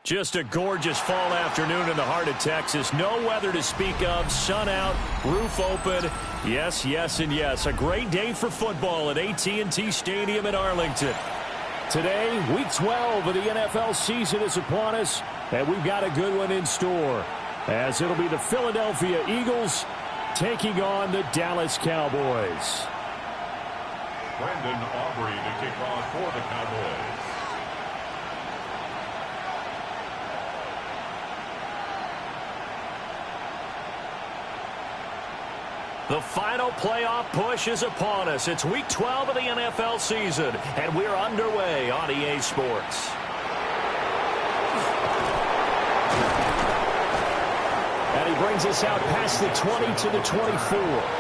Just a gorgeous fall afternoon in the heart of Texas. No weather to speak of. Sun out, roof open. Yes, yes, and yes. A great day for football at AT&T Stadium in Arlington. Today, Week 12 of the NFL season is upon us, and we've got a good one in store, as it'll be the Philadelphia Eagles taking on the Dallas Cowboys. Brandon Aubrey to kick off for the Cowboys. The final playoff push is upon us. It's Week 12 of the NFL season, and we're underway on EA Sports. And he brings us out past the 20 to the 24.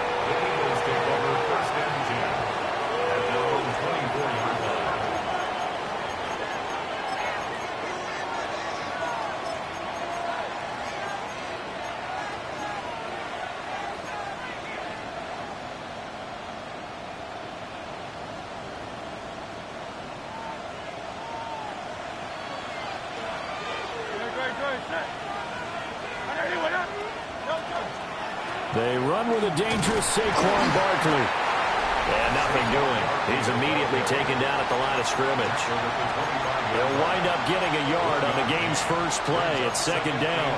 They run with a dangerous Saquon Barkley. And nothing doing. He's immediately taken down at the line of scrimmage. They'll wind up getting a yard on the game's first play. It's second down.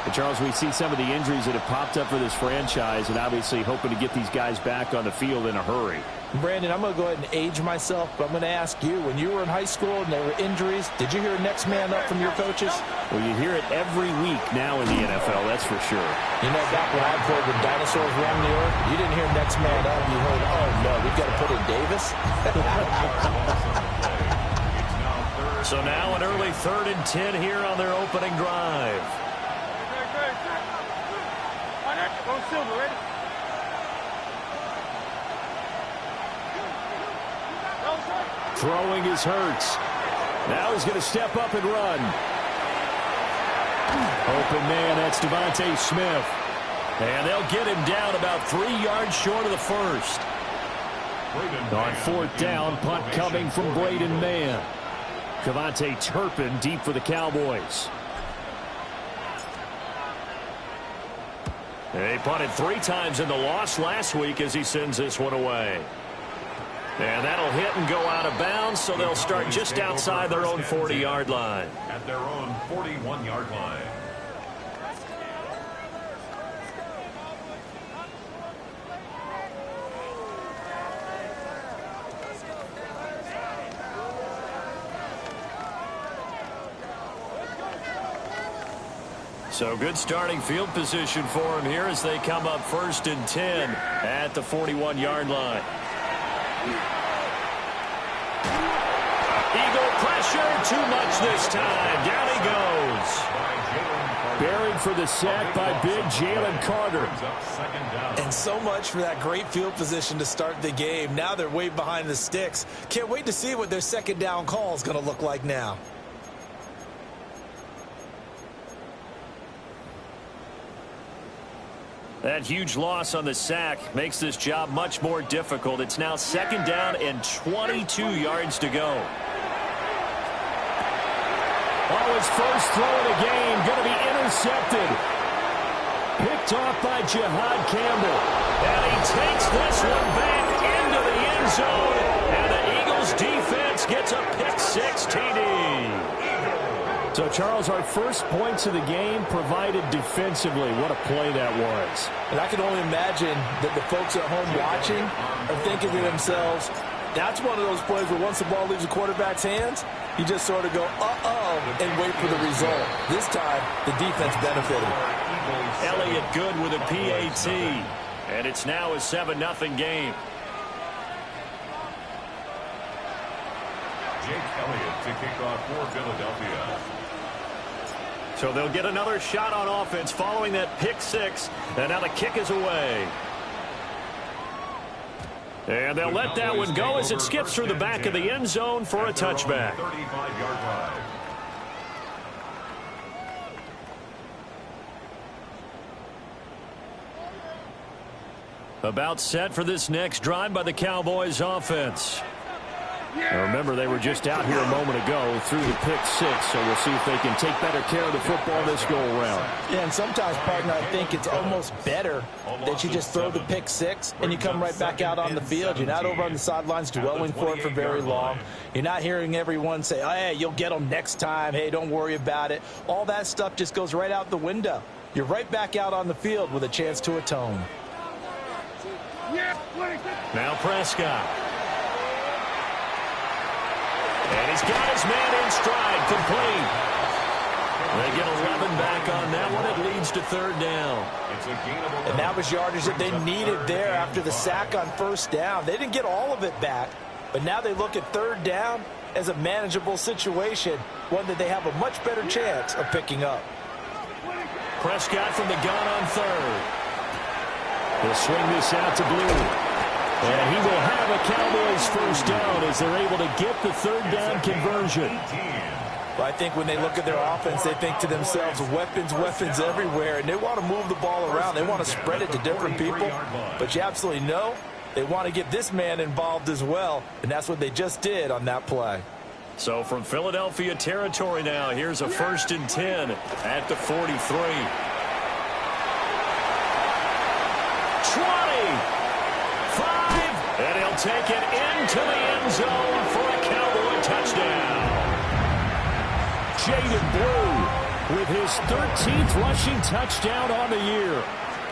And Charles, we see some of the injuries that have popped up for this franchise, and obviously hoping to get these guys back on the field in a hurry. Brandon, I'm going to go ahead and age myself, but I'm going to ask you, when you were in high school and there were injuries, did you hear next man up from your coaches? Well, you hear it every week now in the NFL, that's for sure. You know, back when I played with dinosaurs roaming the earth, you didn't hear next man up. You heard, oh, no, we've got to put in Davis. So now an early 3rd and 10 here on their opening drive. Throwing is Hurts. Now he's going to step up and run. Open man, that's Devontae Smith. And they'll get him down about 3 yards short of the first. On 4th down, punt coming from Braden Mann. Devontae Turpin deep for the Cowboys. They punted 3 times in the loss last week as he sends this one away. And that'll hit and go out of bounds, so they'll start just outside their own 40-yard line. At their own 41-yard line. So good starting field position for him here as they come up 1st and 10 at the 41-yard line. Eagle pressure, too much this time. Down he goes. Buried for the sack by big Jalen Carter. And so much for that great field position to start the game. Now they're way behind the sticks. Can't wait to see what their second down call is going to look like now. That huge loss on the sack makes this job much more difficult. It's now 2nd down and 22 yards to go. Oh, his first throw of the game going to be intercepted. Picked off by Jihad Campbell. And he takes this one back into the end zone. And the Eagles defense gets a pick-6 TD. So, Charles, our first points of the game provided defensively. What a play that was. And I can only imagine that the folks at home watching are thinking to themselves, that's one of those plays where once the ball leaves the quarterback's hands, you just sort of go, uh-oh, and wait for the result. This time, the defense benefited. Elliott good with a PAT. And it's now a 7-0 game. Jake Elliott to kick off for Philadelphia. So they'll get another shot on offense following that pick-6. And now the kick is away. And they'll let that one go as it skips through the back of the end zone for a touchback. 35-yard line. About set for this next drive by the Cowboys offense. Now remember, they were just out here a moment ago through the pick six, so we'll see if they can take better care of the football this go-around. Yeah, and sometimes, partner, I think it's almost better that you just throw the pick six and you come right back out on the field. You're not over on the sidelines dwelling for it for very long. You're not hearing everyone say, oh, hey, you'll get them next time. Hey, don't worry about it. All that stuff just goes right out the window. You're right back out on the field with a chance to atone. Now Prescott. And he's got his man in stride, complete. They get 11 back on that one. It leads to third down. And that was yardage that they needed there after the sack on first down. They didn't get all of it back, but now they look at third down as a manageable situation, one that they have a much better chance of picking up. Prescott from the gun on third. He'll swing this out to Blue. And he will have a Cowboys first down as they're able to get the third down conversion. Well, I think when they look at their offense, they think to themselves, weapons, weapons everywhere, and they want to move the ball around. They want to spread it to different people, but you absolutely know they want to get this man involved as well, and that's what they just did on that play. So from Philadelphia territory now, here's a 1st and 10 at the 43. 5, and he'll take it into the end zone for a Cowboy touchdown. Jaden Blue with his 13th rushing touchdown on the year.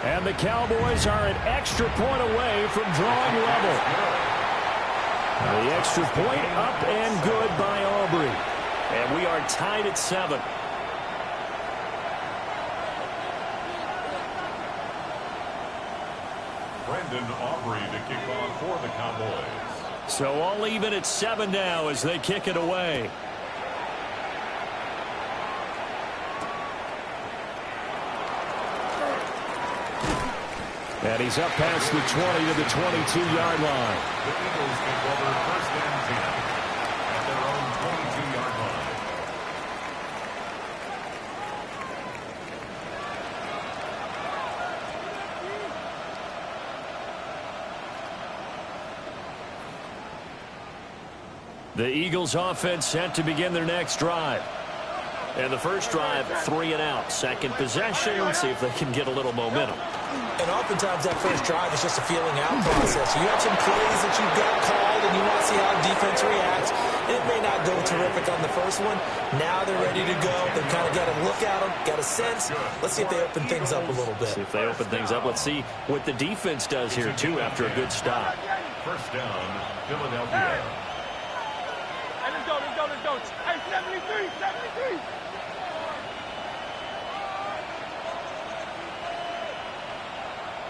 And the Cowboys are an extra point away from drawing level. The extra point up and good by Aubrey. And we are tied at 7. Brandon Aubrey to kick off for the Cowboys. So all even at 7 now as they kick it away. And he's up past the 20 to the 22-yard line. The Eagles take over 1st and 10 at their own 22-yard line. The Eagles offense set to begin their next drive. And the first drive, 3 and out. Second possession, see if they can get a little momentum. And oftentimes that first drive is just a feeling out process. You have some plays that you've got called and you want to see how the defense reacts. It may not go terrific on the first one. Now they're ready to go. They've kind of got a look at them, got a sense. Let's see if they open things up a little bit. See if they open things up. Let's see what the defense does here, too, after a good stop. First down, Philadelphia. Hey, let's go. Hey, 73.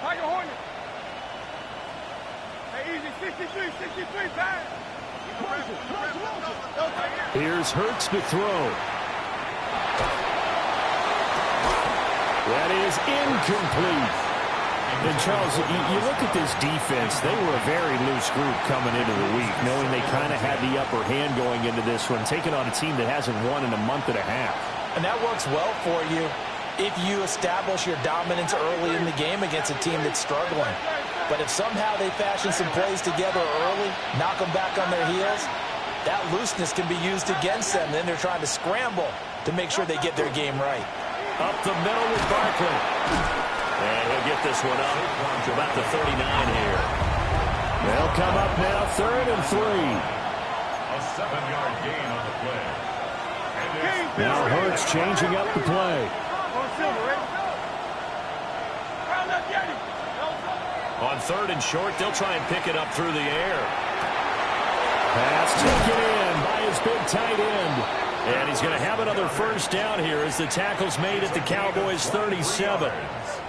Tiger Hornet. Hey, easy, 63, pass. Here's Hurts to throw. That is incomplete. And Charles, you look at this defense, they were a very loose group coming into the week, knowing they kind of had the upper hand going into this one, taking on a team that hasn't won in a month and a half. And that works well for you if you establish your dominance early in the game against a team that's struggling. But if somehow they fashion some plays together early, knock them back on their heels, that looseness can be used against them. Then they're trying to scramble to make sure they get their game right. Up the middle with Barkley. And he'll get this one up to about the 39 here. They'll come up now, 3rd and 3. A 7-yard gain on the play. Now Hurts changing up the play. On 3rd and short, they'll try and pick it up through the air. Pass taken in by his big tight end. And he's going to have another first down here as the tackle's made at the Cowboys' 37.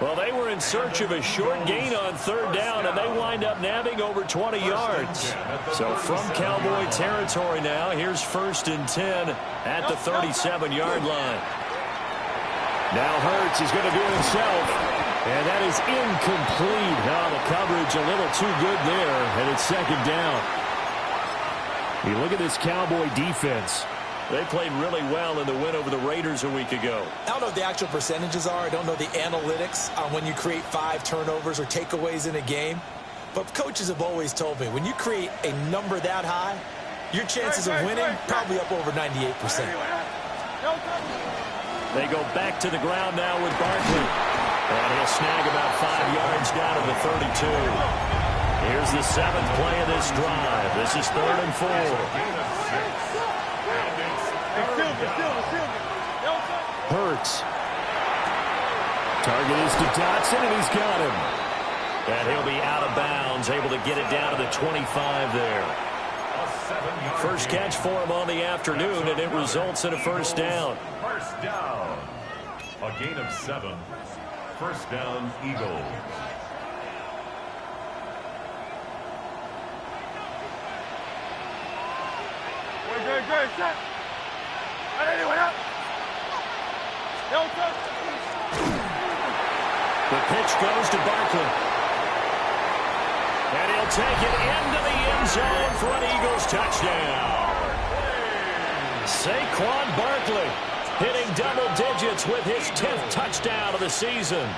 Well, they were in search of a short gain on 3rd down, and they wind up nabbing over 20 yards. So from Cowboy territory now, here's 1st and 10 at the 37-yard line. Now Hurts is going to do it himself. And that is incomplete. Now the coverage a little too good there, and it's 2nd down. You look at this Cowboy defense. They played really well in the win over the Raiders a week ago. I don't know what the actual percentages are. I don't know the analytics on when you create 5 turnovers or takeaways in a game. But coaches have always told me, when you create a number that high, your chances of winning probably up over 98%. They go back to the ground now with Barkley. And he'll snag about 5 yards down to the 32. Here's the 7th play of this drive. This is 3rd and 4. Hurts. Target is to Dotson, and he's got him. And he'll be out of bounds, able to get it down to the 25 there. First catch for him on the afternoon, and it results in a first down. First down. A gain of 7. First down, Eagles. Good, set. Anyone up? The pitch goes to Barkley. And he'll take it into the end zone for an Eagles touchdown. Saquon Barkley hitting double digits with his 10th touchdown of the season.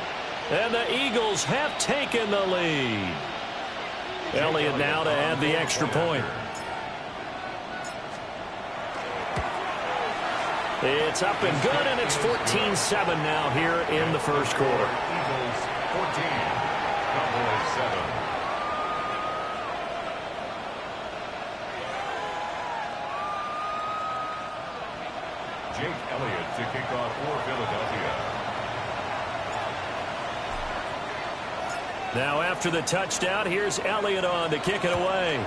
And the Eagles have taken the lead. Elliott now to add the extra point. It's up and good, and it's 14-7 now here in the first quarter. Eagles 14, Cowboys 7. Jake Elliott to kick off for Philadelphia. Now after the touchdown, here's Elliott on to kick it away.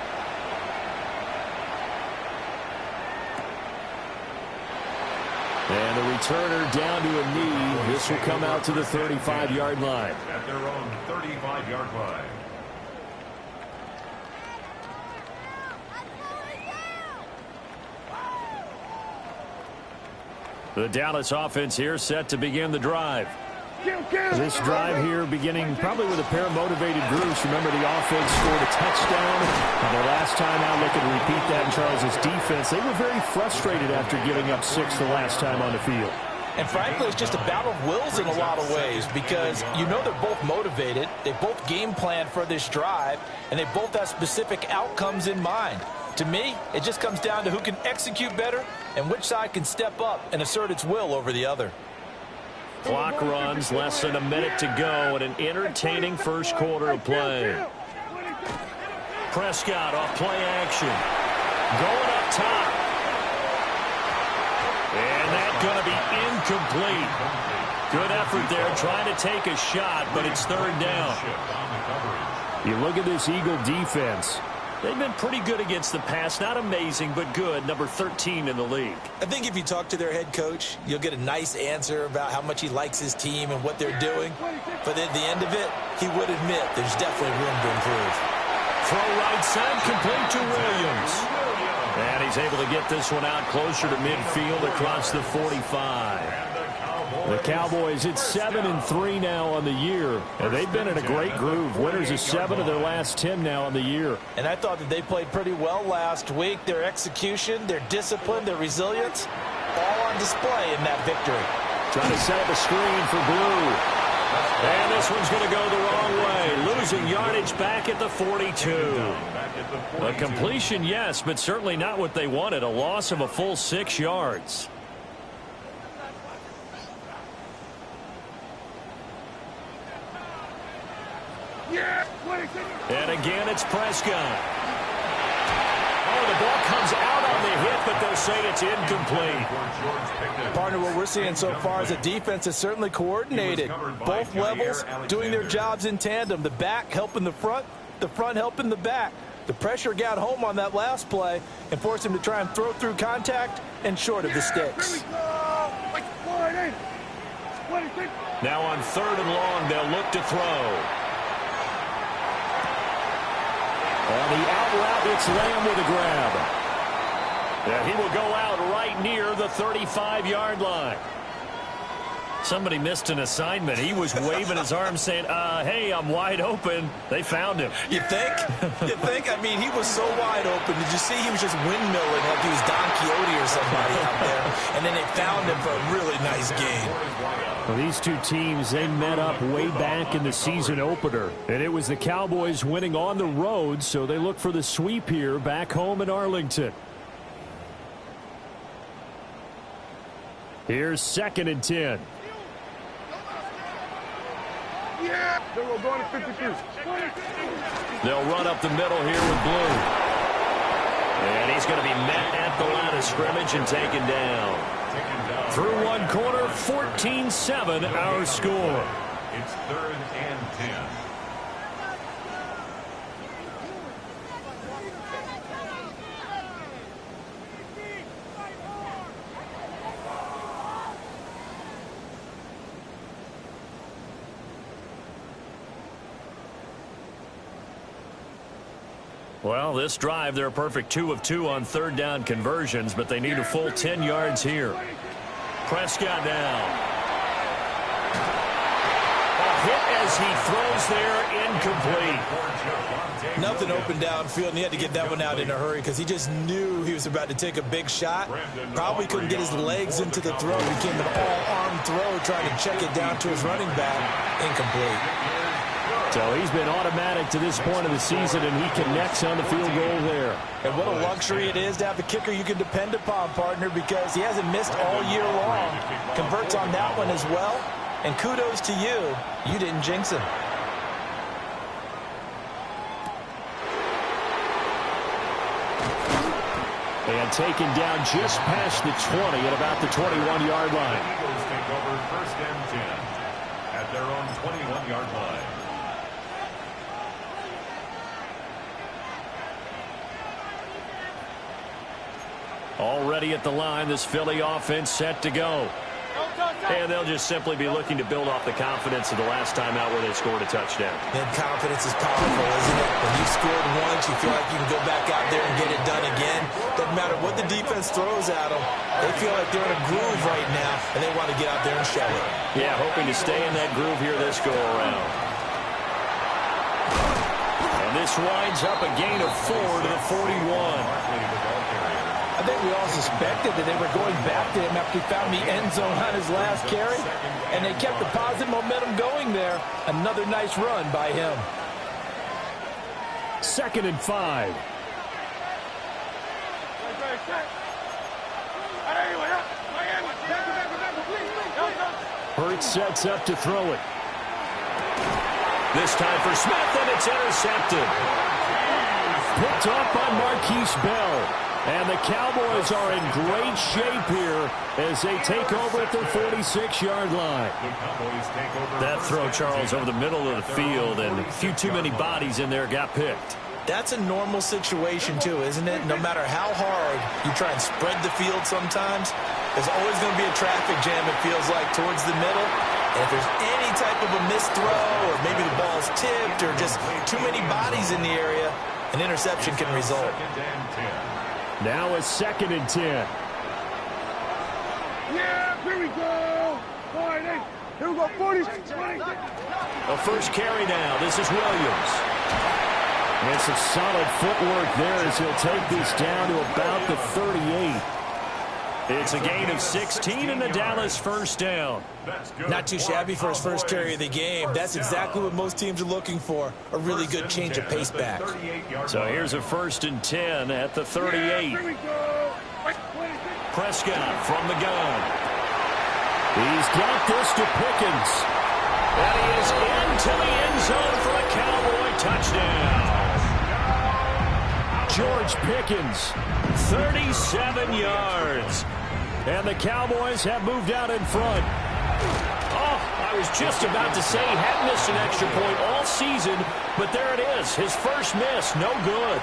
And the returner down to a knee. This will come out to the 35-yard line. At their own 35-yard line. The Dallas offense here set to begin the drive. This drive here beginning probably with a pair of motivated groups. Remember, the offense scored a touchdown. And their last time out, looking to repeat that in Charles' defense. They were very frustrated after giving up 6 the last time on the field. And frankly, it's just a battle of wills in a lot of ways because you know they're both motivated. They both game plan for this drive, and they both have specific outcomes in mind. To me, it just comes down to who can execute better and which side can step up and assert its will over the other. Clock runs, less than a minute to go, and an entertaining first quarter of play. Prescott off play action. Going up top. And that's going to be incomplete. Good effort there, trying to take a shot, but it's 3rd down. You look at this Eagle defense. They've been pretty good against the pass. Not amazing, but good. Number 13 in the league. I think if you talk to their head coach, you'll get a nice answer about how much he likes his team and what they're doing. But at the end of it, he would admit there's definitely room to improve. Throw right side, complete to Williams. And he's able to get this one out closer to midfield across the 45. The Cowboys, it's 7-3 now on the year, and they've been in a great groove. Winners of 7 of their last 10 now on the year. And I thought that they played pretty well last week. Their execution, their discipline, their resilience, all on display in that victory. Trying to set up a screen for Blue. And this one's going to go the wrong way. Losing yardage back at the 42. A completion, yes, but certainly not what they wanted. A loss of a full 6 yards. And again, it's Prescott. Oh, the ball comes out on the hit, but they'll say it's incomplete. Partner, what we're seeing so far is a defense is certainly coordinated. Both levels doing their jobs in tandem. The back helping the front helping the back. The pressure got home on that last play and forced him to try and throw through contact and short of the sticks. Now on 3rd and long, they'll look to throw. On the out route, it's Lamb with a grab. And he will go out right near the 35-yard line. Somebody missed an assignment. He was waving his arms saying, hey, I'm wide open. They found him. You think? You think? I mean, he was so wide open. Did you see he was just windmilling like he was Don Quixote or somebody out there? And then they found him for a really nice gain. Well, these two teams, they met up way back in the season opener. And it was the Cowboys winning on the road, so they look for the sweep here back home in Arlington. Here's 2nd and 10. Yeah. They will go to 52. They'll run up the middle here with Blue. And he's going to be met at the line of scrimmage and taken down. Through one quarter, 14-7 our score. It's 3rd and 10. Well, this drive, they're a perfect 2 of 2 on 3rd down conversions, but they need a full 10 yards here. Prescott down. A hit as he throws there, incomplete. Nothing open downfield, and he had to get that one out in a hurry because he just knew he was about to take a big shot. Probably couldn't get his legs into the throw. Became an all-arm throw, trying to check it down to his running back. Incomplete. So he's been automatic to this point of the season, and he connects on the field goal there. And what a luxury it is to have a kicker you can depend upon, partner, because he hasn't missed all year long. Converts on that one as well. And kudos to you. You didn't jinx him. And taken down just past the 20 at about the 21-yard line. The Eagles take over 1st and 10 at their own 21-yard line. Already at the line, this Philly offense set to go. And they'll just simply be looking to build off the confidence of the last time out where they scored a touchdown. And confidence is powerful, isn't it? When you scored once, you feel like you can go back out there and get it done again. Doesn't matter what the defense throws at them. They feel like they're in a groove right now, and they want to get out there and show it. Yeah, hoping to stay in that groove here this go-around. And this winds up a gain of 4 to the 41. I think we all suspected that they were going back to him after he found the end zone on his last carry, and they kept the positive momentum going there. Another nice run by him. 2nd and 5. Hurts sets up to throw it. This time for Smith, and it's intercepted. Picked off by Marquise Bell. And the Cowboys are in great shape here as they take over at their 46-yard line. That throw, Charles, over the middle of the field, and a few too many bodies in there got picked. That's a normal situation, too, isn't it? No matter how hard you try and spread the field sometimes, there's always going to be a traffic jam, it feels like, towards the middle. And if there's any type of a missed throw, or maybe the ball's tipped, or just too many bodies in the area, an interception can result. Now a 2nd and 10. Yeah, here we go. All right, hey, here we go, 40. A first carry now. This is Williams. And some solid footwork there as he'll take this down to about the 38. It's a gain of 16 and the Dallas first down. Not too shabby for his first carry of the game. That's exactly what most teams are looking for, a really good change of pace back. So here's a 1st and 10 at the 38. Prescott from the gun. He's got this to Pickens. And he is into the end zone for a Cowboy touchdown. George Pickens, 37 yards. And the Cowboys have moved out in front. Oh, I was just about to say he hadn't missed an extra point all season, but there it is. His first miss, no good.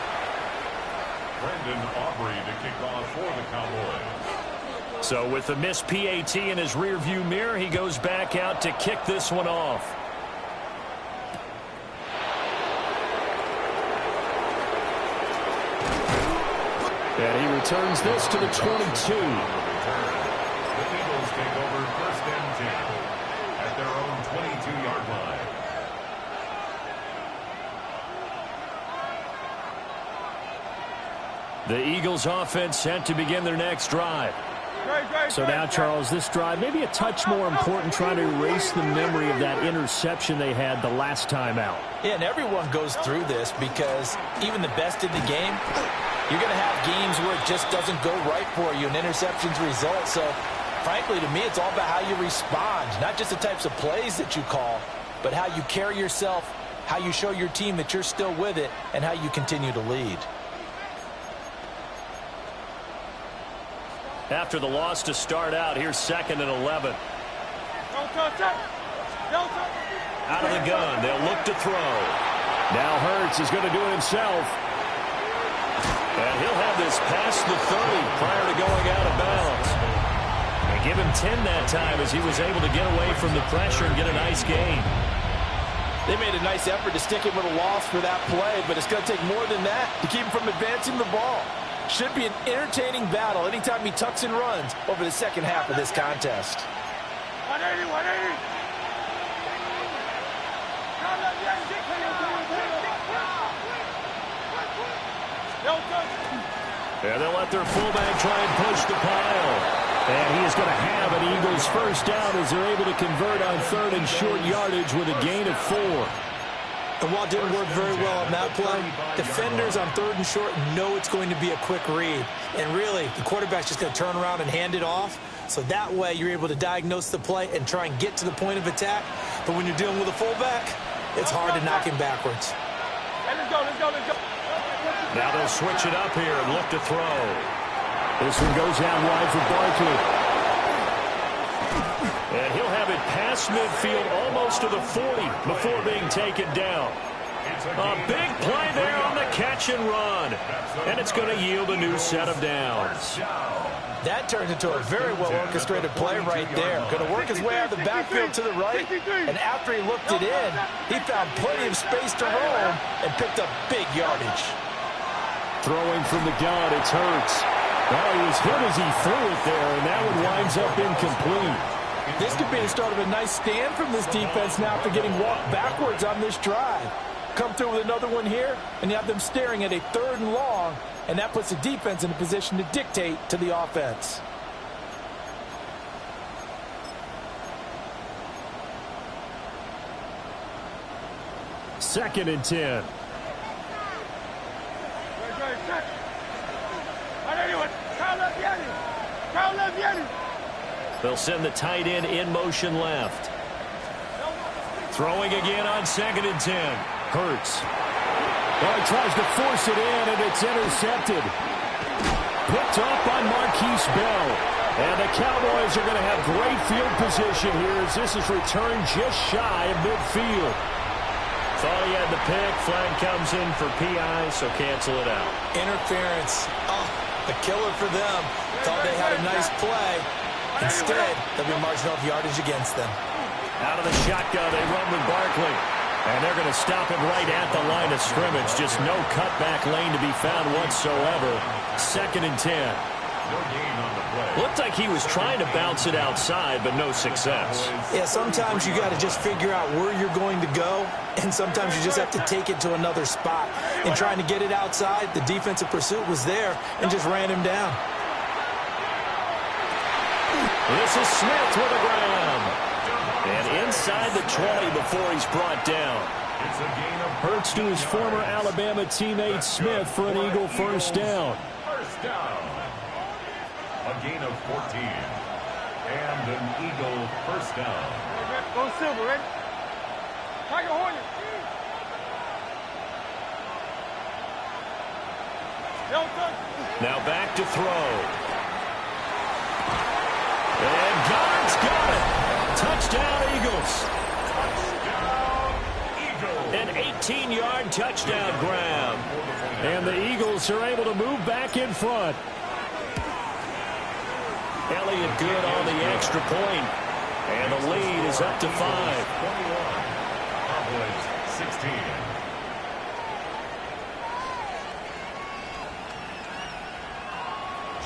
Brendan Aubrey to kick off for the Cowboys. So with the missed PAT in his rearview mirror, he goes back out to kick this one off. And he returns this to the 22. The Eagles take over 1st and 10 at their own 22-yard line. The Eagles offense set to begin their next drive. So now, Charles, this drive maybe a touch more important, trying to erase the memory of that interception they had the last time out. Yeah, and everyone goes through this because even the best in the game, you're going to have games where it just doesn't go right for you and interceptions result. So frankly, to me, it's all about how you respond, not just the types of plays that you call, but how you carry yourself, how you show your team that you're still with it, and how you continue to lead. After the loss to start out, here's 2nd and 11. Out of the gun, they'll look to throw. Now Hurts is going to do it himself. And he'll have this past the 30 prior to going out of bounds. They give him 10 that time as he was able to get away from the pressure and get a nice gain. They made a nice effort to stick him with a loss for that play, but it's going to take more than that to keep him from advancing the ball. Should be an entertaining battle anytime he tucks and runs over the second half of this contest. 180, 180. And they'll let their fullback try and push the pile. And he is going to have an Eagles first down as they're able to convert on 3rd and short yardage with a gain of 4. And while it didn't work very well on that play, defenders on 3rd and short know it's going to be a quick read. And really, the quarterback's just going to turn around and hand it off. So that way, you're able to diagnose the play and try and get to the point of attack. But when you're dealing with a fullback, it's hard to knock him backwards. Let's go, let's go, let's go. Now they'll switch it up here and look to throw. This one goes out wide for Barkley. And he'll have it past midfield almost to the 40 before being taken down. A big play there on the catch and run. And it's going to yield a new set of downs. That turns into a very well-orchestrated play right there. Going to work his way out of the backfield to the right. And after he looked it in, he found plenty of space to roam and picked up big yardage. Throwing from the gun, it's Hurts. Well, he was hit as he threw it there, and that one winds up incomplete. This could be the start of a nice stand from this defense now after getting walked backwards on this drive. Come through with another one here, and you have them staring at a 3rd and long, and that puts the defense in a position to dictate to the offense. Second and 10. They'll send the tight end in motion left. Throwing again on 2nd and 10. Hurts. Well, he tries to force it in, and it's intercepted. Picked up by Marquise Bell. And the Cowboys are going to have great field position here as this is returned just shy of midfield. Thought he had the pick. Flag comes in for PI, so cancel it out. Interference. Oh, a killer for them. Thought they had a nice play. Instead, there'll be marginal yardage against them. Out of the shotgun, they run with Barkley. And they're going to stop him right at the line of scrimmage. Just no cutback lane to be found whatsoever. 2nd and 10. Looked like he was trying to bounce it outside, but no success. Yeah, sometimes you got to just figure out where you're going to go, and sometimes you just have to take it to another spot. In trying to get it outside, the defensive pursuit was there and just ran him down. This is Smith with a grab. And inside the 20 before he's brought down. Hurts to his former Alabama teammate Smith for an Eagle first down. First down. A gain of 14. And an Eagle first down. Go Silver, ready? Tiger Hornet. Now back to throw. And Goddard's got it. Touchdown, Eagles. An 18-yard touchdown grab. And the Eagles are able to move back in front. Elliott good on the extra point. And the lead is up to 5. Cowboys 16.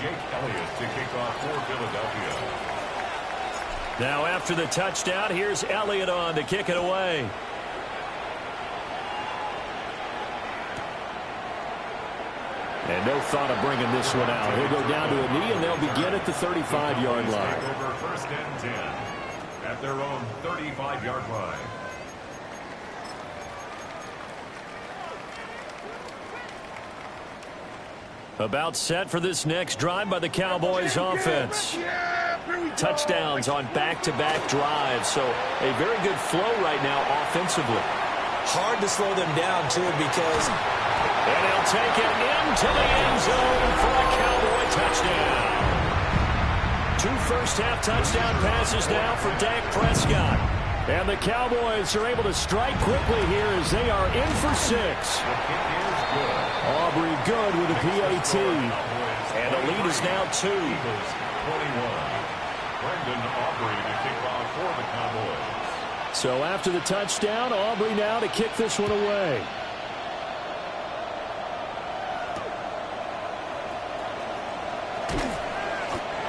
Jake Elliott to kick off for Philadelphia. Now after the touchdown, here's Elliott on to kick it away. And no thought of bringing this one out. He'll go down to a knee, and they'll begin at the 35-yard line. Over 1st and 10 at their own 35-yard line. About set for this next drive by the Cowboys offense. Yeah, here we touchdowns on back-to-back drives. So a very good flow right now offensively. Hard to slow them down, too, because... And he'll take it into the end zone for a Cowboy touchdown. 2 first-half touchdown passes now for Dak Prescott. And the Cowboys are able to strike quickly here as they are in for 6. Aubrey good with a PAT. And the lead is now 2. 21. Brendan Aubrey to kick off for the Cowboys. So after the touchdown, Aubrey now to kick this one away.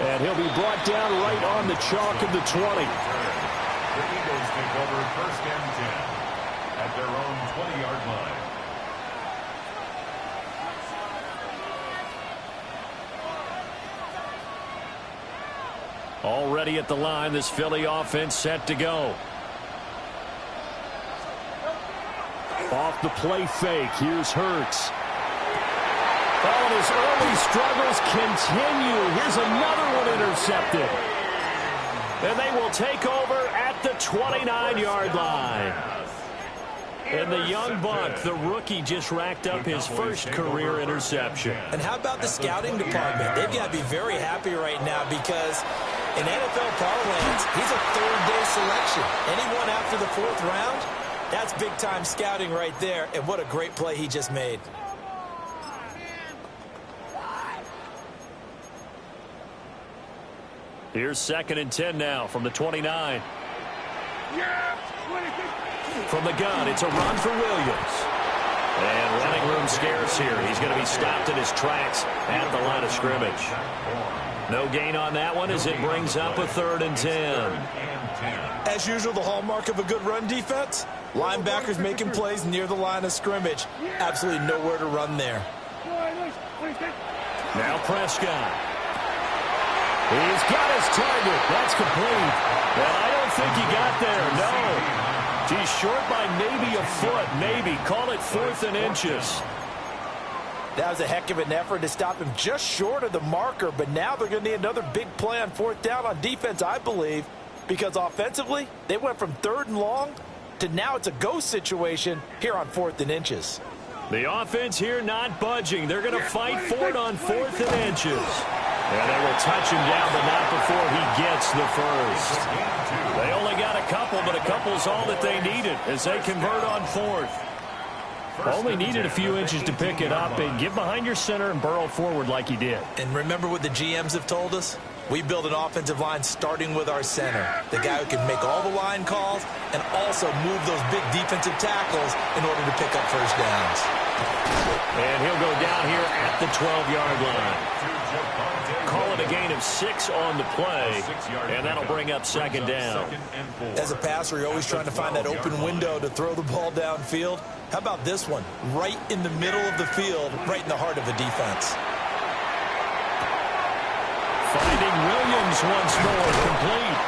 And he'll be brought down right on the chalk of the 20. The Eagles take over 1st and 10 at their own 20-yard line. Already at the line, this Philly offense set to go. Off the play fake, here's Hurts. Oh, and his early struggles continue. Here's another one intercepted. And they will take over at the 29-yard line. And the young buck, the rookie, just racked up his first career interception. And how about the scouting department? They've got to be very happy right now because in NFL parlance, he's a third-day selection. Anyone after the 4th round, that's big-time scouting right there. And what a great play he just made. Here's 2nd and 10 now from the 29. From the gun, it's a run for Williams. And running room scarce here. He's going to be stopped in his tracks at the line of scrimmage. No gain on that one as it brings up a 3rd and 10. As usual, the hallmark of a good run defense, linebackers making plays near the line of scrimmage. Absolutely nowhere to run there. Now Prescott. He's got his target. That's complete. And I don't think he got there. No. He's short by maybe a foot. Maybe. Call it 4th and inches. That was a heck of an effort to stop him just short of the marker. But now they're going to need another big play on 4th down on defense, I believe. Because offensively, they went from 3rd and long to now it's a go situation here on 4th and inches. The offense here not budging. They're going to fight for it on 4th and inches. And they will touch him down, but not before he gets the first. They only got a couple, but a couple's all that they needed as they convert on 4th. Only needed a few inches to pick it up and get behind your center and burrow forward like he did. And remember what the GMs have told us? We build an offensive line starting with our center, the guy who can make all the line calls and also move those big defensive tackles in order to pick up first downs. And he'll go down here at the 12-yard line. Call it a gain of 6 on the play, and that'll bring up 2nd down. As a passer, you're always trying to find that open window to throw the ball downfield. How about this one? Right in the middle of the field, right in the heart of the defense. Finding Williams once more, complete.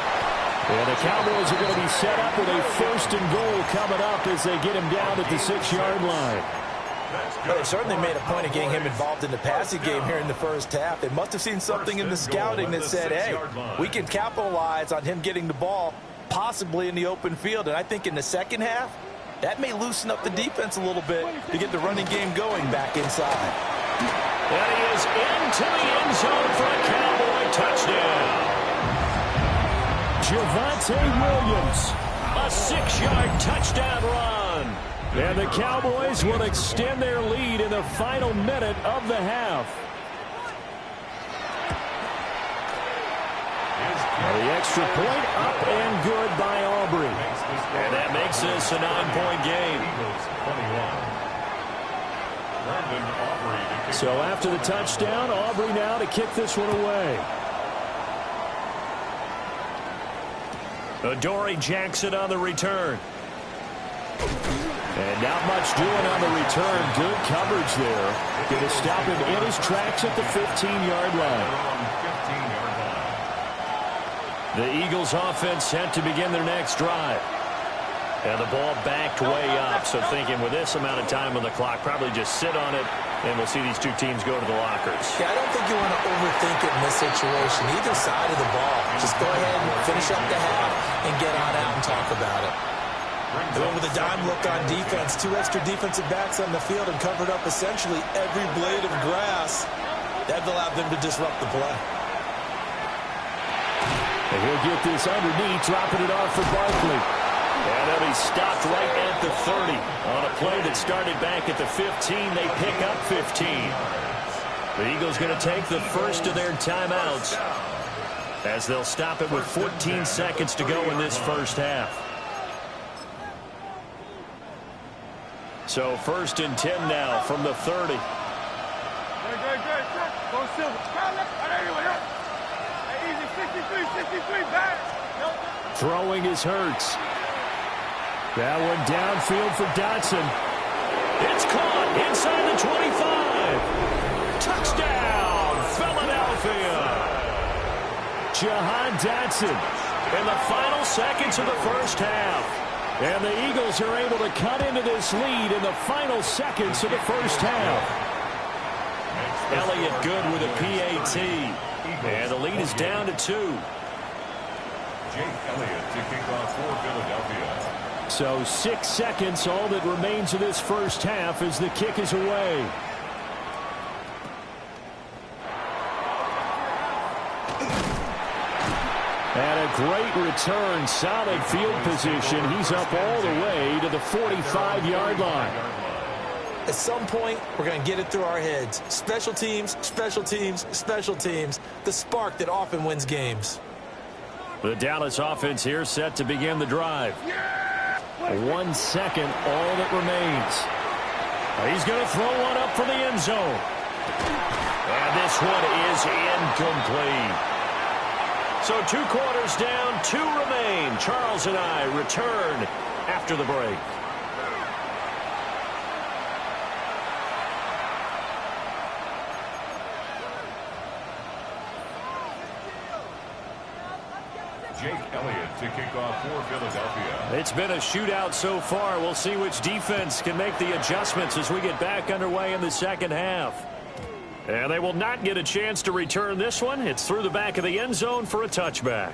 And the Cowboys are going to be set up with a 1st and goal coming up as they get him down at the 6-yard line. Well, they certainly made a point of getting him involved in the passing game here in the first half. They must have seen something in the scouting that said, hey, we can capitalize on him getting the ball possibly in the open field. And I think in the second half, that may loosen up the defense a little bit to get the running game going back inside. And he is into the end zone for a Cowboy touchdown. Javonte Williams. A 6-yard touchdown run. And the Cowboys will extend their lead in the final minute of the half. The extra point up and good by Aubrey. And that makes this a 9-point game. So after the touchdown, Aubrey now to kick this one away. Adoree Jackson on the return. And not much doing on the return. Good coverage there. Going to stop him in his tracks at the 15-yard line. The Eagles offense set to begin their next drive. And the ball backed way up. So thinking with this amount of time on the clock, probably just sit on it And we'll see these two teams go to the lockers. Yeah, I don't think you want to overthink it in this situation. Either side of the ball. Just go ahead and finish up the half and get on out and talk about it. And then with a dime look on defense, 2 extra defensive backs on the field and covered up essentially every blade of grass. That allowed them to disrupt the play. And he'll get this underneath, dropping it off for Barkley. And they'll be stopped right at the 30. On a play that started back at the 15, they pick up 15. The Eagles going to take the first of their timeouts as they'll stop it with 14 seconds to go in this first half. So 1st and 10 now from the 30. Great. Go Silver. Easy, 63, back. Throwing is Hurts. That one downfield for Dotson. It's caught inside the 25. Touchdown, Philadelphia. Jahan Dotson In the final seconds of the first half. And the Eagles are able to cut into this lead in the final seconds of the first half. Elliott good with a PAT. And the lead is down to 2. Jake Elliott to kick off for Philadelphia. So 6 seconds, all that remains of this first half as the kick is away. And a great return, solid field position. He's up all the way to the 45-yard line. At some point, we're going to get it through our heads. Special teams, special teams, special teams. The spark that often wins games. The Dallas offense here set to begin the drive. 1 second, all that remains. He's going to throw one up for the end zone. And this one is incomplete. So 2 quarters down, 2 remain. Charles and I return after the break. Jake Elliott to kick off for Philadelphia. It's been a shootout so far. We'll see which defense can make the adjustments as we get back underway in the second half. And they will not get a chance to return this one. It's through the back of the end zone for a touchback.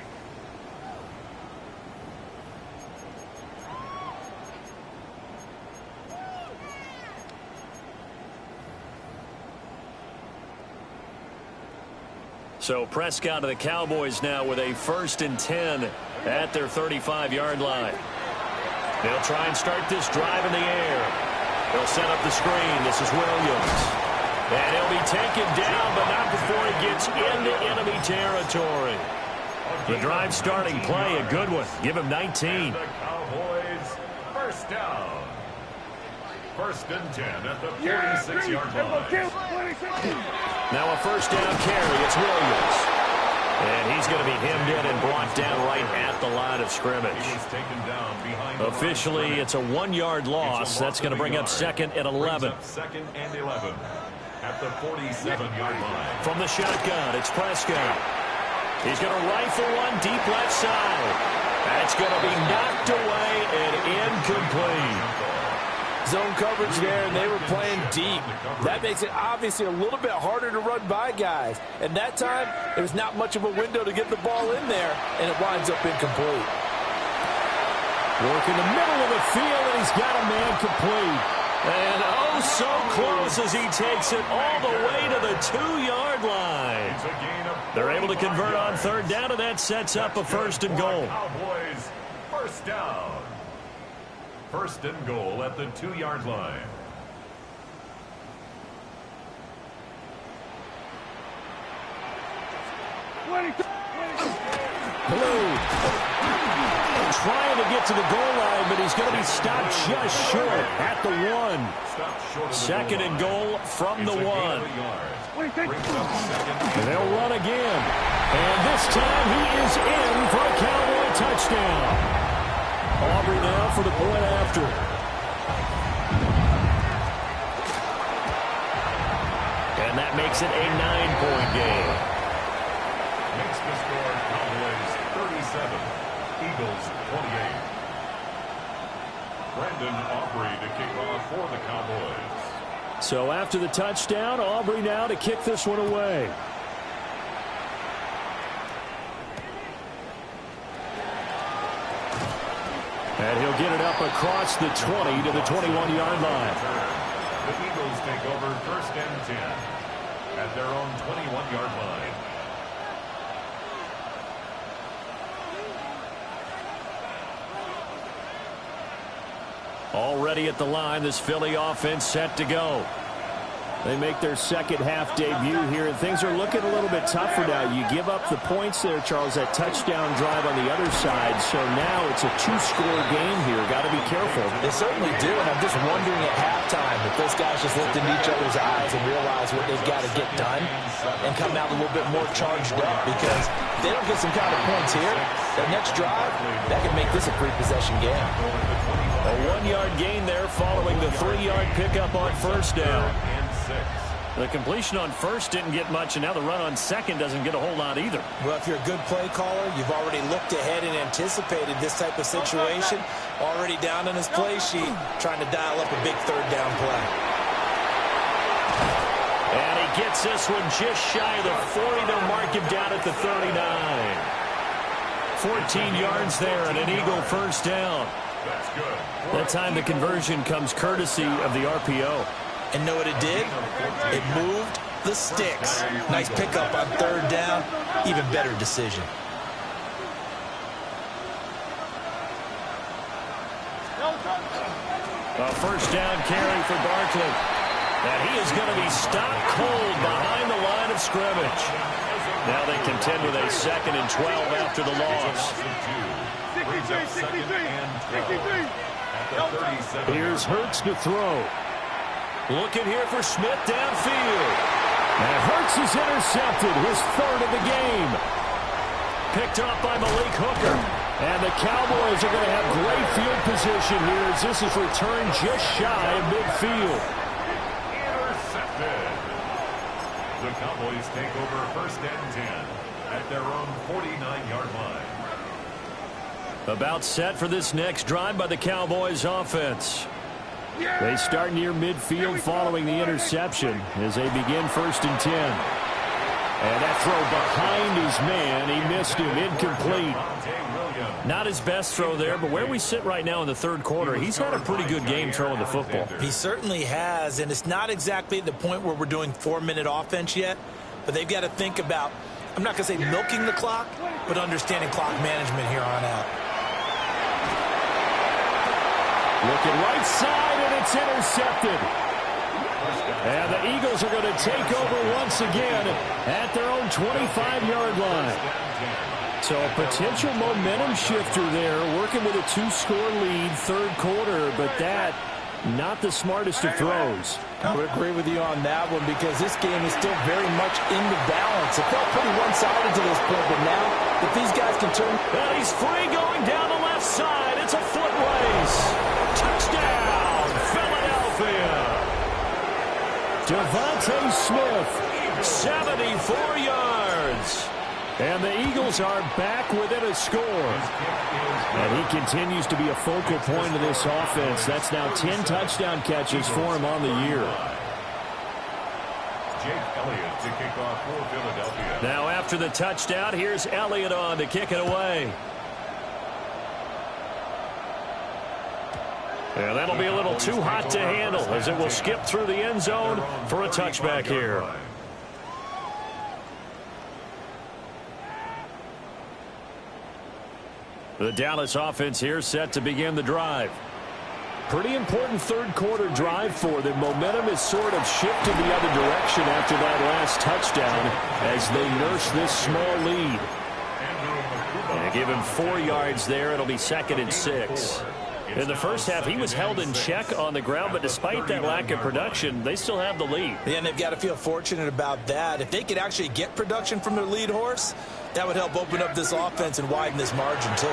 So Prescott of the Cowboys now with a 1st and 10 at their 35-yard line. They'll try and start this drive in the air. They'll set up the screen. This is Williams. And he'll be taken down, but not before he gets into enemy territory. The drive starting play, a good one. Give him 19. The Cowboys, first down. 1st and 10 at the 46-yard line. Now a first down carry. It's Williams. And he's going to be hemmed in and brought down right at the line of scrimmage. He was taken down behind Officially, it's a 1-yard loss. That's going to bring up 2nd and 11. 2nd and 11 at the 47-yard line. From the shotgun, it's Prescott. He's going to rifle one deep left side. That's going to be knocked away and incomplete. Zone coverage there, and they were playing deep. That makes it obviously a little bit harder to run by guys. And that time, there's not much of a window to get the ball in there, and it winds up incomplete. Work in the middle of the field, and he's got a man complete. And oh, so close as he takes it all the way to the 2-yard line. They're able to convert on 3rd down, and that sets up a 1st and goal. Cowboys, first down. 1st and goal at the 2-yard line. Blue. Trying to get to the goal line, but he's going to be stopped just short at the 1. 2nd and goal from the 1. And they'll run again. And this time he is in for a Cowboy touchdown. Aubrey now for the point after. And that makes it a 9-point game. Makes the score Cowboys 37, Eagles 28. Brandon Aubrey to kick off for the Cowboys. So after the touchdown, Aubrey now to kick this one away. And he'll get it up across the 20 to the 21-yard line. The Eagles take over 1st and 10 at their own 21-yard line. Already at the line, this Philly offense set to go. They make their second half debut here, and things are looking a little bit tougher now. You give up the points there, Charles, that touchdown drive on the other side. So now it's a 2-score game here. Got to be careful. They certainly do, and I'm just wondering at halftime if those guys just looked into each other's eyes and realize what they've got to get done and come out a little bit more charged up, because if they don't get some kind of points here, their next drive, that could make this a 3-possession game. A 1-yard gain there following the 3-yard pickup on 1st down. The completion on 1st didn't get much, and now the run on 2nd doesn't get a whole lot either. Well, if you're a good play caller, you've already looked ahead and anticipated this type of situation. Already down on his play sheet, trying to dial up a big 3rd down play. And he gets this one just shy of the 40. They'll mark him down at the 39. 14 yards there and an Eagle 1st down. That's good. That time the conversion comes courtesy of the RPO. And know what it did? It moved the sticks. Nice pickup on 3rd down. Even better decision. A 1st down carry for Barkley. And he is going to be stopped cold behind the line of scrimmage. Now they contend with a 2nd and 12 after the loss. 63. Here's Hurts to throw. Looking here for Smith downfield. And Hurts is intercepted, his 3rd of the game. Picked up by Malik Hooker. And the Cowboys are going to have great field position here as this is returned just shy of midfield. Intercepted. The Cowboys take over 1st and 10 at their own 49-yard line. About set for this next drive by the Cowboys offense. They start near midfield following the interception as they begin 1st and 10. And that throw behind his man, he missed him, incomplete. Not his best throw there, but where we sit right now in the 3rd quarter, he's had a pretty good game throwing the football. He certainly has, and it's not exactly at the point where we're doing 4-minute offense yet, but they've got to think about, I'm not going to say milking the clock, but understanding clock management here on out. Looking right side, and it's intercepted. And the Eagles are going to take over once again at their own 25-yard line. So a potential momentum shifter there, working with a 2-score lead, 3rd quarter, but that, not the smartest of throws. I would agree with you on that one, because this game is still very much in the balance. It felt pretty one-sided to this point, but now, if these guys can turn... And he's free going down the left side. It's a foot race. Touchdown, Philadelphia. Devontae Smith, 74 yards. And the Eagles are back within a score. And he continues to be a focal point of this offense. That's now 10 touchdown catches for him on the year. Jake Elliott to kick off for Philadelphia. Now after the touchdown, here's Elliott on to kick it away. And that'll be a little too hot to handle as it will skip through the end zone for a touchback here. The Dallas offense here set to begin the drive. Pretty important 3rd quarter drive for them. Momentum is sort of shifted the other direction after that last touchdown as they nurse this small lead. And give him 4 yards there. It'll be 2nd and 6. In the first half, he was held in check on the ground, but despite that lack of production, they still have the lead. Yeah, and they've got to feel fortunate about that. If they could actually get production from their lead horse, that would help open up this offense and widen this margin, too.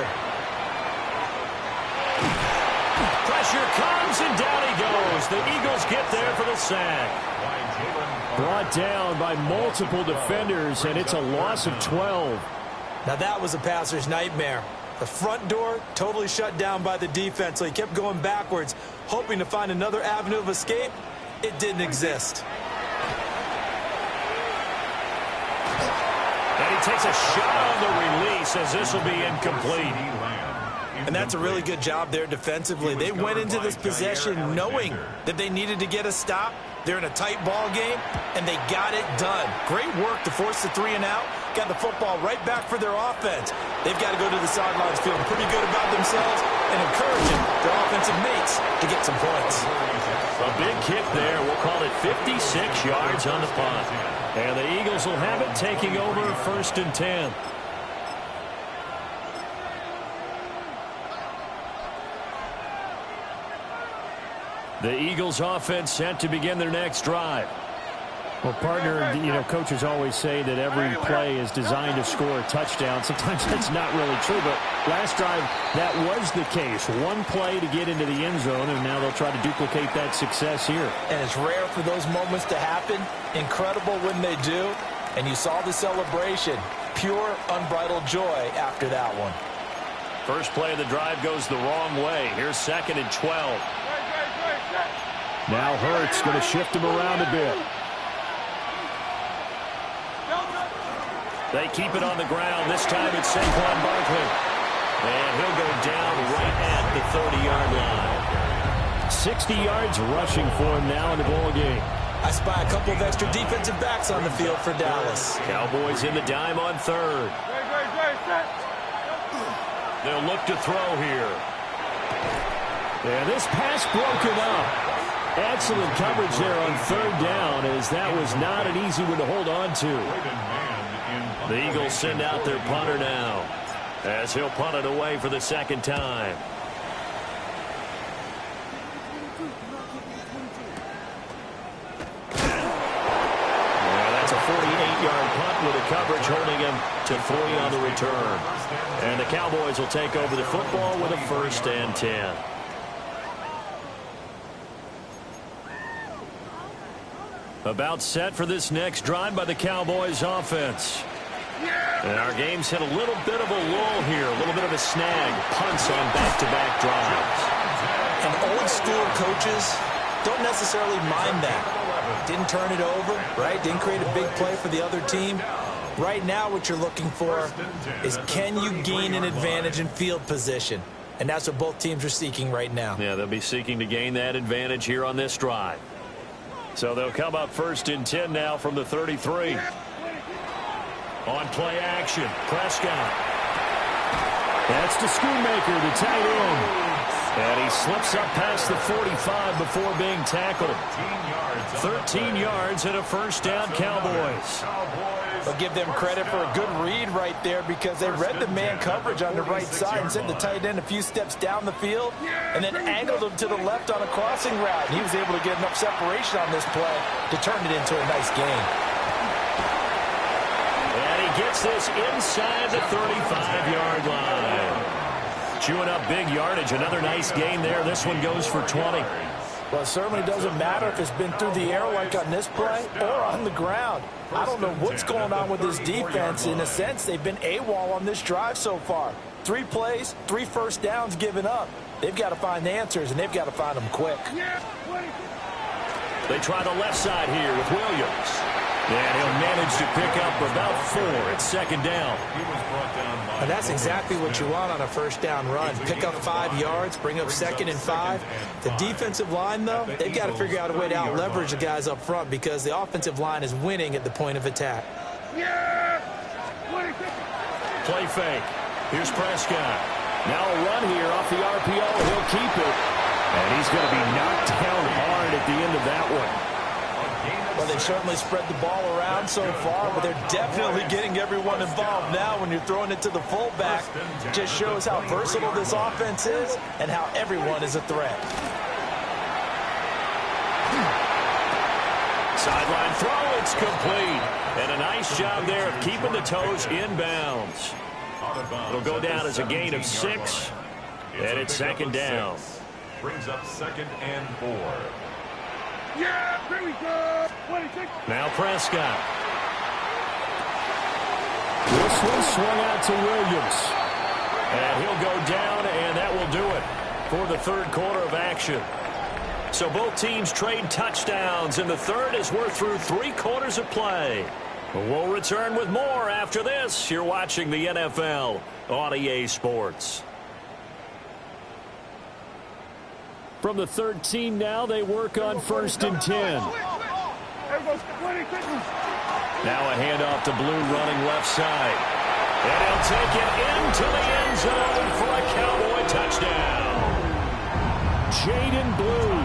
Pressure comes, and down he goes. The Eagles get there for the sack. Brought down by multiple defenders, and it's a loss of 12. Now that was a passer's nightmare. The front door totally shut down by the defense, so he kept going backwards, hoping to find another avenue of escape, it didn't exist. And he takes a shot on the release as this will be incomplete. And that's a really good job there defensively. They went into this possession knowing that they needed to get a stop. They're in a tight ball game, and they got it done. Great work to force the 3 and out. Got the football right back for their offense. They've got to go to the sidelines feeling pretty good about themselves and encouraging their offensive mates to get some points. A big kick there. We'll call it 56 yards on the punt. And the Eagles will have it, taking over 1st and 10. The Eagles offense set to begin their next drive. Well, partner, you know, coaches always say that every play is designed to score a touchdown. Sometimes that's not really true, but last drive, that was the case. One play to get into the end zone, and now they'll try to duplicate that success here. And it's rare for those moments to happen. Incredible when they do. And you saw the celebration. Pure, unbridled joy after that one. First play of the drive goes the wrong way. Here's 2nd and 12. Now Hurts going to shift him around a bit. They keep it on the ground. This time it's Saquon Barkley. And he'll go down right at the 30-yard line. 60 yards rushing for him now in the ball game. I spy a couple of extra defensive backs on the field for Dallas. Cowboys in the dime on 3rd. They'll look to throw here. And this pass broken up. Excellent coverage there on 3rd down, as that was not an easy one to hold on to. The Eagles send out their punter now, as he'll punt it away for the 2nd time. That's a 48-yard punt with a coverage holding him to 40 on the return. And the Cowboys will take over the football with a 1st and 10. About set for this next drive by the Cowboys offense. And our game's hit a little bit of a lull here, a little bit of a snag. Punts on back-to-back drives. And old school coaches don't necessarily mind that. Didn't turn it over, right? Didn't create a big play for the other team. Right now what you're looking for is, can you gain an advantage in field position? And that's what both teams are seeking right now. Yeah, they'll be seeking to gain that advantage here on this drive. So they'll come up 1st and 10 now from the 33. On play action, Prescott. That's to Schoonmaker, the tight end. And he slips up past the 45 before being tackled. 13 yards and a 1st down, Cowboys. I'll give them credit for a good read right there, because they read the man coverage on the right side and sent the tight end a few steps down the field and then angled him to the left on a crossing route. And he was able to get enough separation on this play to turn it into a nice gain. And he gets this inside the 35-yard line. Chewing up big yardage. Another nice gain there. This one goes for 20. Well, it certainly doesn't matter if it's been through the air like on this play or on the ground. I don't know what's going on with this defense. In a sense, they've been AWOL on this drive so far. 3 plays, 3 first downs given up. They've got to find answers, and they've got to find them quick. They try the left side here with Williams. And he'll manage to pick up about 4 at 2nd down. And that's exactly what you want on a 1st down run. Pick up 5 yards, bring up 2nd and 5. The defensive line, though, they've got to figure out a way to out-leverage the guys up front, because the offensive line is winning at the point of attack. Play fake. Here's Prescott. Now a run here off the RPO. He'll keep it. And he's going to be knocked down hard at the end of that one. Well, they've certainly spread the ball around so far, but they're definitely getting everyone involved now when you're throwing it to the fullback. It just shows how versatile this offense is and how everyone is a threat. Sideline throw, it's complete. And a nice job there of keeping the toes inbounds. It'll go down as a gain of 6, and it's 2nd down. Brings up 2nd and 4. Yeah, here we go. 26. Now Prescott. This one swung out to Williams. And he'll go down, and that will do it for the 3rd quarter of action. So both teams trade touchdowns in the third as we're through 3 quarters of play. We'll return with more after this. You're watching the NFL on EA Sports. From the 13 now, they work on 1st and 10. Now a handoff to Blue running left side. And he'll take it into the end zone for a Cowboy touchdown. Jaden Blue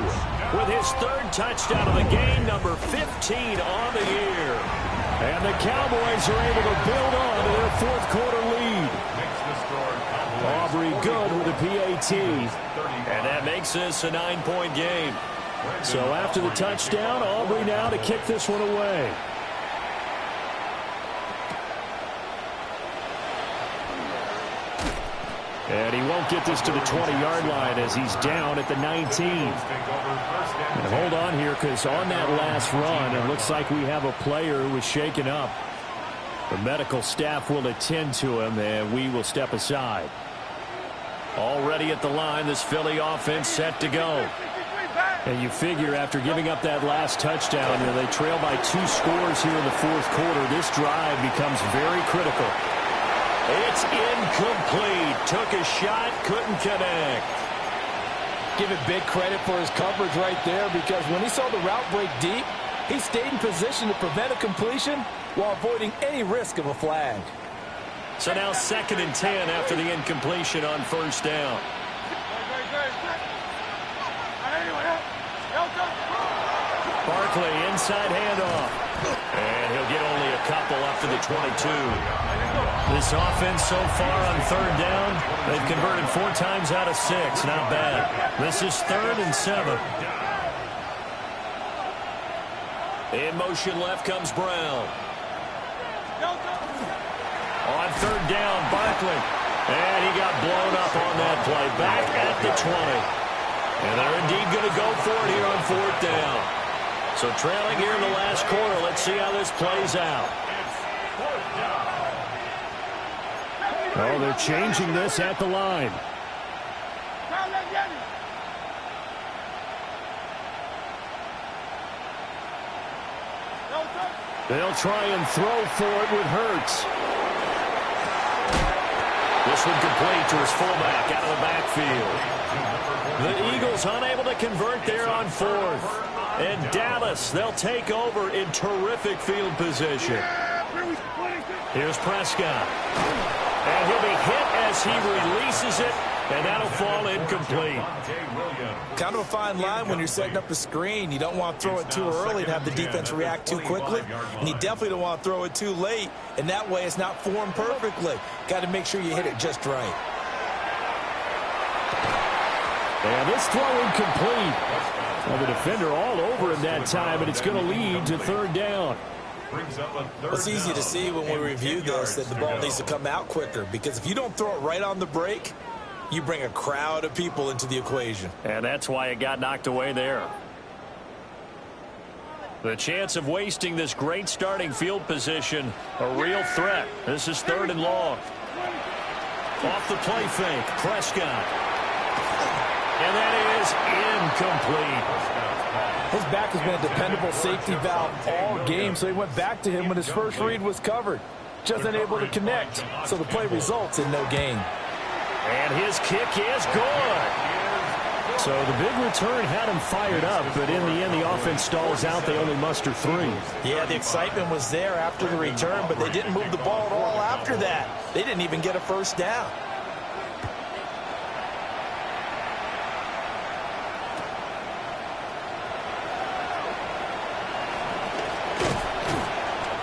with his 3rd touchdown of the game, number 15 on the year. And the Cowboys are able to build on to their 4th quarter lead. Aubrey good with a PAT. And that makes this a 9-point game. So after the touchdown, Aubrey now to kick this one away. And he won't get this to the 20-yard line as he's down at the 19. And hold on here, because on that last run, it looks like we have a player who was shaken up. The medical staff will attend to him, and we will step aside. Already at the line, this Philly offense set to go. And you figure after giving up that last touchdown, they trail by 2 scores here in the 4th quarter. This drive becomes very critical. It's incomplete. Took a shot, couldn't connect. Give it big credit for his coverage right there, because when he saw the route break deep, he stayed in position to prevent a completion while avoiding any risk of a flag. So now 2nd and 10 after the incompletion on 1st down. Barkley inside handoff. And he'll get only a couple up to the 22. This offense so far on 3rd down, they've converted 4 times out of 6. Not bad. This is 3rd and 7. In motion left comes Brown. On 3rd down, Barkley. And he got blown up on that play. Back at the 20. And they're indeed going to go for it here on 4th down. So trailing here in the last quarter. Let's see how this plays out. Oh, they're changing this at the line. They'll try and throw for it with Hurts. This one complete to his fullback out of the backfield. The Eagles unable to convert there on 4th. And Dallas, they'll take over in terrific field position. Here's Prescott. And he'll be hit as he releases it, and that'll fall incomplete. Kind of a fine line when you're setting up a screen. You don't want to throw it too early and have the defense react too quickly. And you definitely don't want to throw it too late, and that way it's not formed perfectly. Got to make sure you hit it just right. And this throw incomplete. Well, the defender all over him that time, and it's going to lead to 3rd down. It's easy to see when we review this that the ball needs to come out quicker, because if you don't throw it right on the break, you bring a crowd of people into the equation. And that's why it got knocked away there. The chance of wasting this great starting field position, a real threat. This is 3rd and long. Off the play fake, Prescott. And that is incomplete. His back has been a dependable safety valve all game, so he went back to him when his first read was covered. Just unable to connect, so the play results in no gain. And his kick is good. So the big return had him fired up, but in the end, the offense stalls out. They only muster 3. Yeah, the excitement was there after the return, but they didn't move the ball at all after that. They didn't even get a 1st down.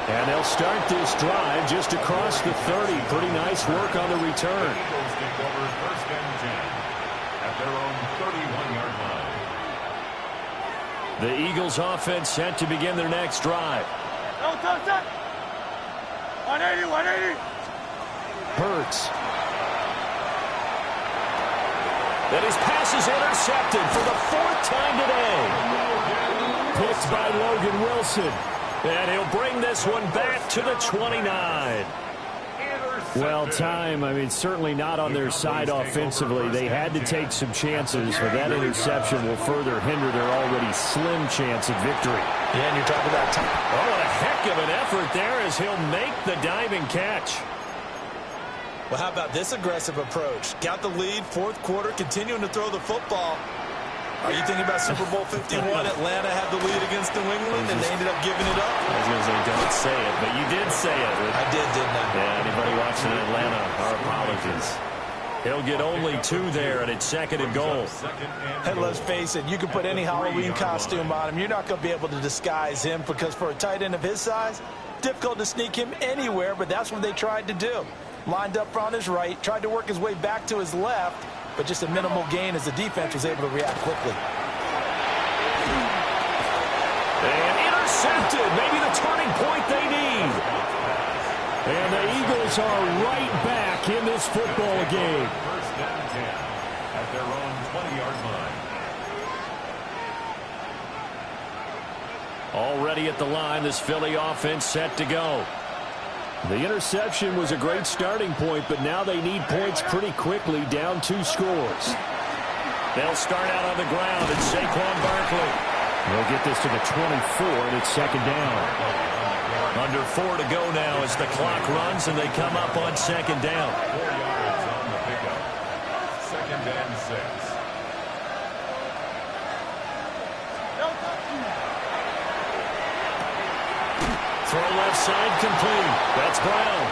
And they'll start this drive just across the 30. Pretty nice work on the return. Eagles take over 1st and 10 at their own 31-yard line. The Eagles offense set to begin their next drive. 180, 180. Hurts. And his pass is intercepted for the 4th time today. Picked by Logan Wilson. And he'll bring this one back to the 29. Well, time, I mean, certainly not on their side offensively. They had to take some chances, but that interception will further hinder their already slim chance of victory. Yeah, and you're talking about time. Oh, what a heck of an effort there as he'll make the diving catch. Well, how about this aggressive approach? Got the lead, fourth quarter, continuing to throw the football. Are you thinking about Super Bowl 51? Atlanta had the lead against New England, and they ended up giving it up? I was going to say, don't say it, but you did say it. I did, didn't I? Yeah, anybody watching in Atlanta, our apologies. He'll get only 2 there, and it's 2nd and goal. And let's face it, you can put any Halloween costume on him. You're not going to be able to disguise him because for a tight end of his size, difficult to sneak him anywhere, but that's what they tried to do. Lined up on his right, tried to work his way back to his left, but just a minimal gain as the defense was able to react quickly. And intercepted, maybe the turning point they need. And the Eagles are right back in this football game. 1st and 10 at their own 20-yard line. Already at the line, this Philly offense set to go. The interception was a great starting point, but now they need points pretty quickly, down 2 scores. They'll start out on the ground, and Saquon Barkley. They'll get this to the 24, and it's 2nd down. Under 4 to go now as the clock runs, and they come up on 2nd down. 4 yards on the pickup. 2nd and 6. Throw left side complete. That's Brown.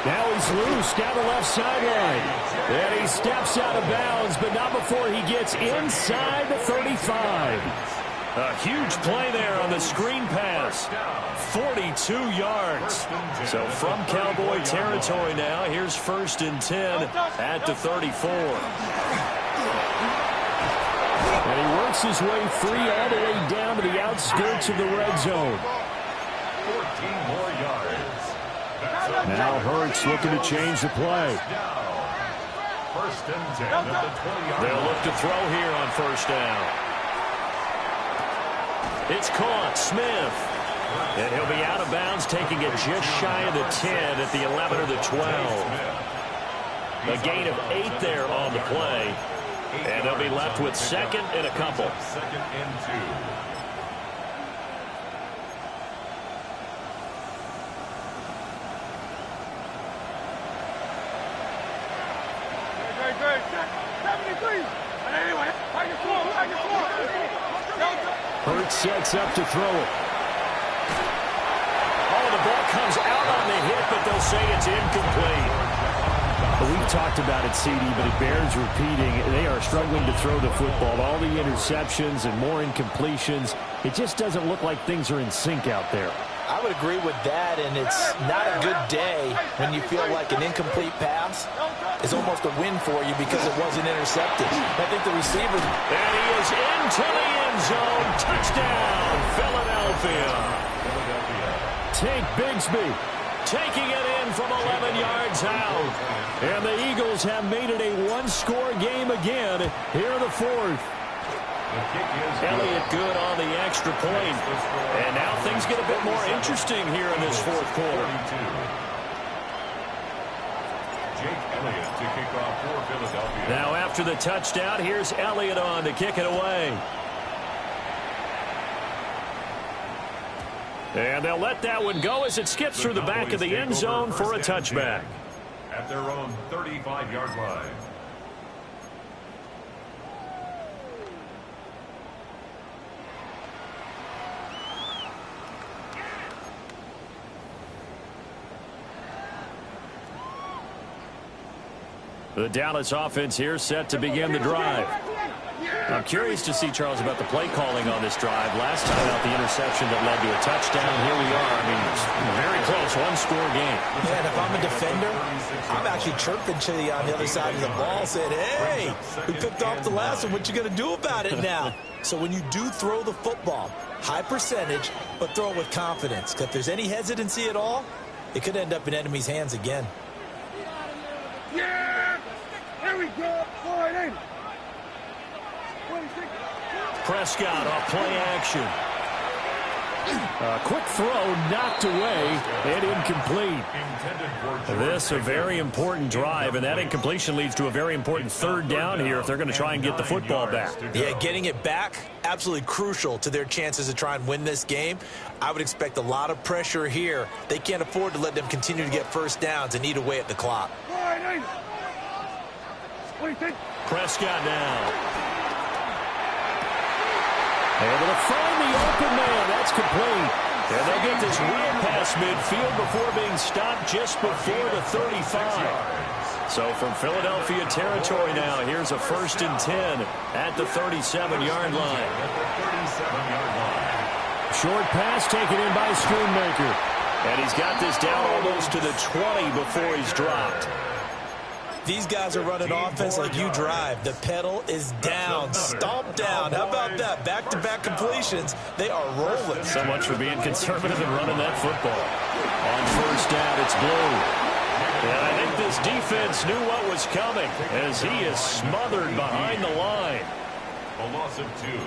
Now he's loose down the left sideline. And he steps out of bounds, but not before he gets inside the 35. A huge play there on the screen pass. 42 yards. So from Cowboy territory now, here's 1st and 10 at the 34. And he works his way free all the way down to the outskirts of the red zone. 14 more yards. Now Hurts looking to change the play. 1st and 10 at the 20-yard line. They'll look to throw here on 1st down. It's caught. Smith. And he'll be out of bounds, taking it just shy of the 10 at the 11 or the 12. A gain of 8 there on the play. And they'll be left with 2nd and a couple. 2nd and 2. Great. 73. And anyway, I can score. Hurts sets up to throw it. Oh, the ball comes out on the hit, but they'll say it's incomplete. We've talked about it, CD, but it bears repeating. They are struggling to throw the football. All the interceptions and more incompletions. It just doesn't look like things are in sync out there. I would agree with that, and it's not a good day when you feel like an incomplete pass is almost a win for you because it wasn't intercepted. I think the receiver... And he is into the end zone. Touchdown, Philadelphia. Tank Bigsby taking it in from 11 yards out. And the Eagles have made it a one-score game again here in the 4th. Elliott good on the extra point. And now things get a bit more interesting here in this 4th quarter. Jake Elliott to kick off for Philadelphia. Now after the touchdown, here's Elliott on to kick it away. And they'll let that one go as it skips through the back of the end zone for a touchback. At their own 35-yard line. The Dallas offense here set to begin the drive. I'm curious to see, Charles, about the play calling on this drive. Last time out, the interception that led to a touchdown. Here we are. I mean, very close, one-score game. Yeah, and if I'm a defender, I'm actually chirping to you on the other side of the ball, saying, hey, we picked off the last one. What you going to do about it now? So when you do throw the football, high percentage, but throw it with confidence. Because if there's any hesitancy at all, it could end up in enemy's hands again. Yeah! There we go. 480. Prescott off play action. A quick throw knocked away and incomplete. This a very important drive, and that incompletion leads to a very important third down here if they're going to try and get the football back. Yeah, getting it back, absolutely crucial to their chances to try and win this game. I would expect a lot of pressure here. They can't afford to let them continue to get first downs and eat away at the clock. Prescott now. Able to find the open man. That's complete. And they'll get this run past midfield before being stopped just before the 35. So from Philadelphia territory now, here's a 1st and 10 at the 37-yard line. Short pass taken in by Schoonmaker. And he's got this down almost to the 20 before he's dropped. These guys are running offense like you drive. The pedal is down, stomp down. How about that? Back-to-back completions. They are rolling. So much for being conservative and running that football. On 1st down, it's Blue. And I think this defense knew what was coming as he is smothered behind the line. A loss of 2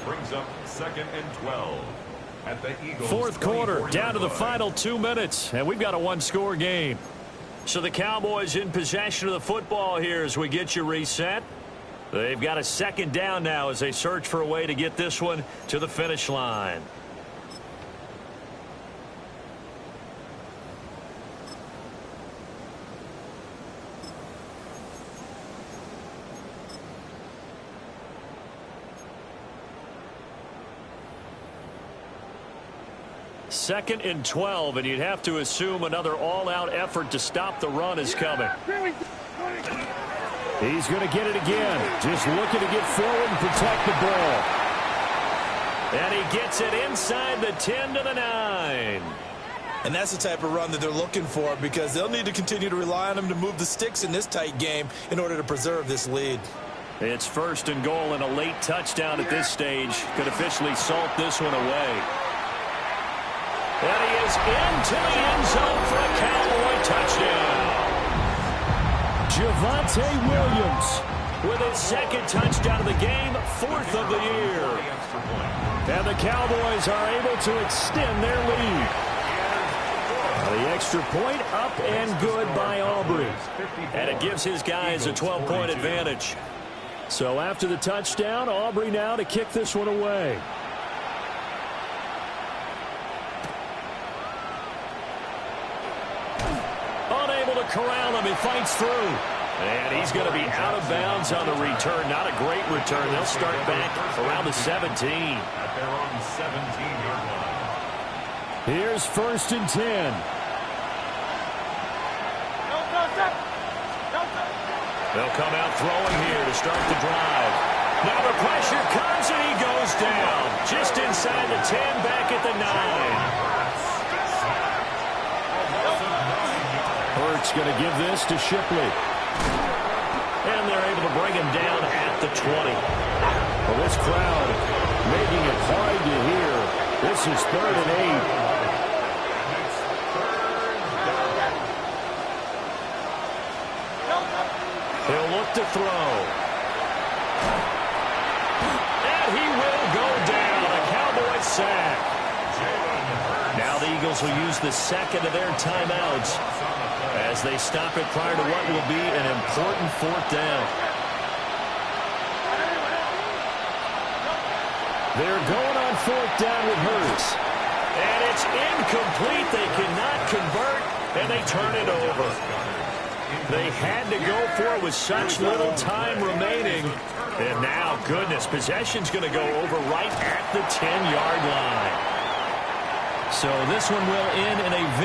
brings up 2nd and 12 at the Eagles. 4th quarter, down to the final 2 minutes, and we've got a one-score game. So the Cowboys in possession of the football here as we get you reset. They've got a 2nd down now as they search for a way to get this one to the finish line. Second and 12, and you'd have to assume another all-out effort to stop the run is coming. He's going to get it again. Just looking to get forward and protect the ball. And he gets it inside the 10 to the 9. And that's the type of run that they're looking for because they'll need to continue to rely on him to move the sticks in this tight game in order to preserve this lead. It's 1st and goal, and a late touchdown at this stage could officially salt this one away. And he is into the end zone for a Cowboy touchdown. Javonte Williams with his 2nd touchdown of the game, 4th of the year. And the Cowboys are able to extend their lead. The extra point up and good by Aubrey. And it gives his guys a 12-point advantage. So after the touchdown, Aubrey now to kick this one away. Corral him. He fights through. And he's going to be out of bounds on the return. Not a great return. They'll start back around the 17. At their own 17-yard line. Here's 1st and 10. They'll come out throwing here to start the drive. Now the pressure comes and he goes down. Just inside the 10, back at the 9. Hurts going to give this to Shipley. And they're able to bring him down at the 20. Well, this crowd making it hard to hear. This is 3rd and 8. He'll look to throw. And he will go down. A Cowboy sack. Now the Eagles will use the 2nd of their timeouts as they stop it prior to what will be an important 4th down. They're going on 4th down with Hurts. And it's incomplete. They cannot convert, and they turn it over. They had to go for it with such little time remaining. And now, goodness, possession's going to go over right at the 10-yard line. So this one will end in a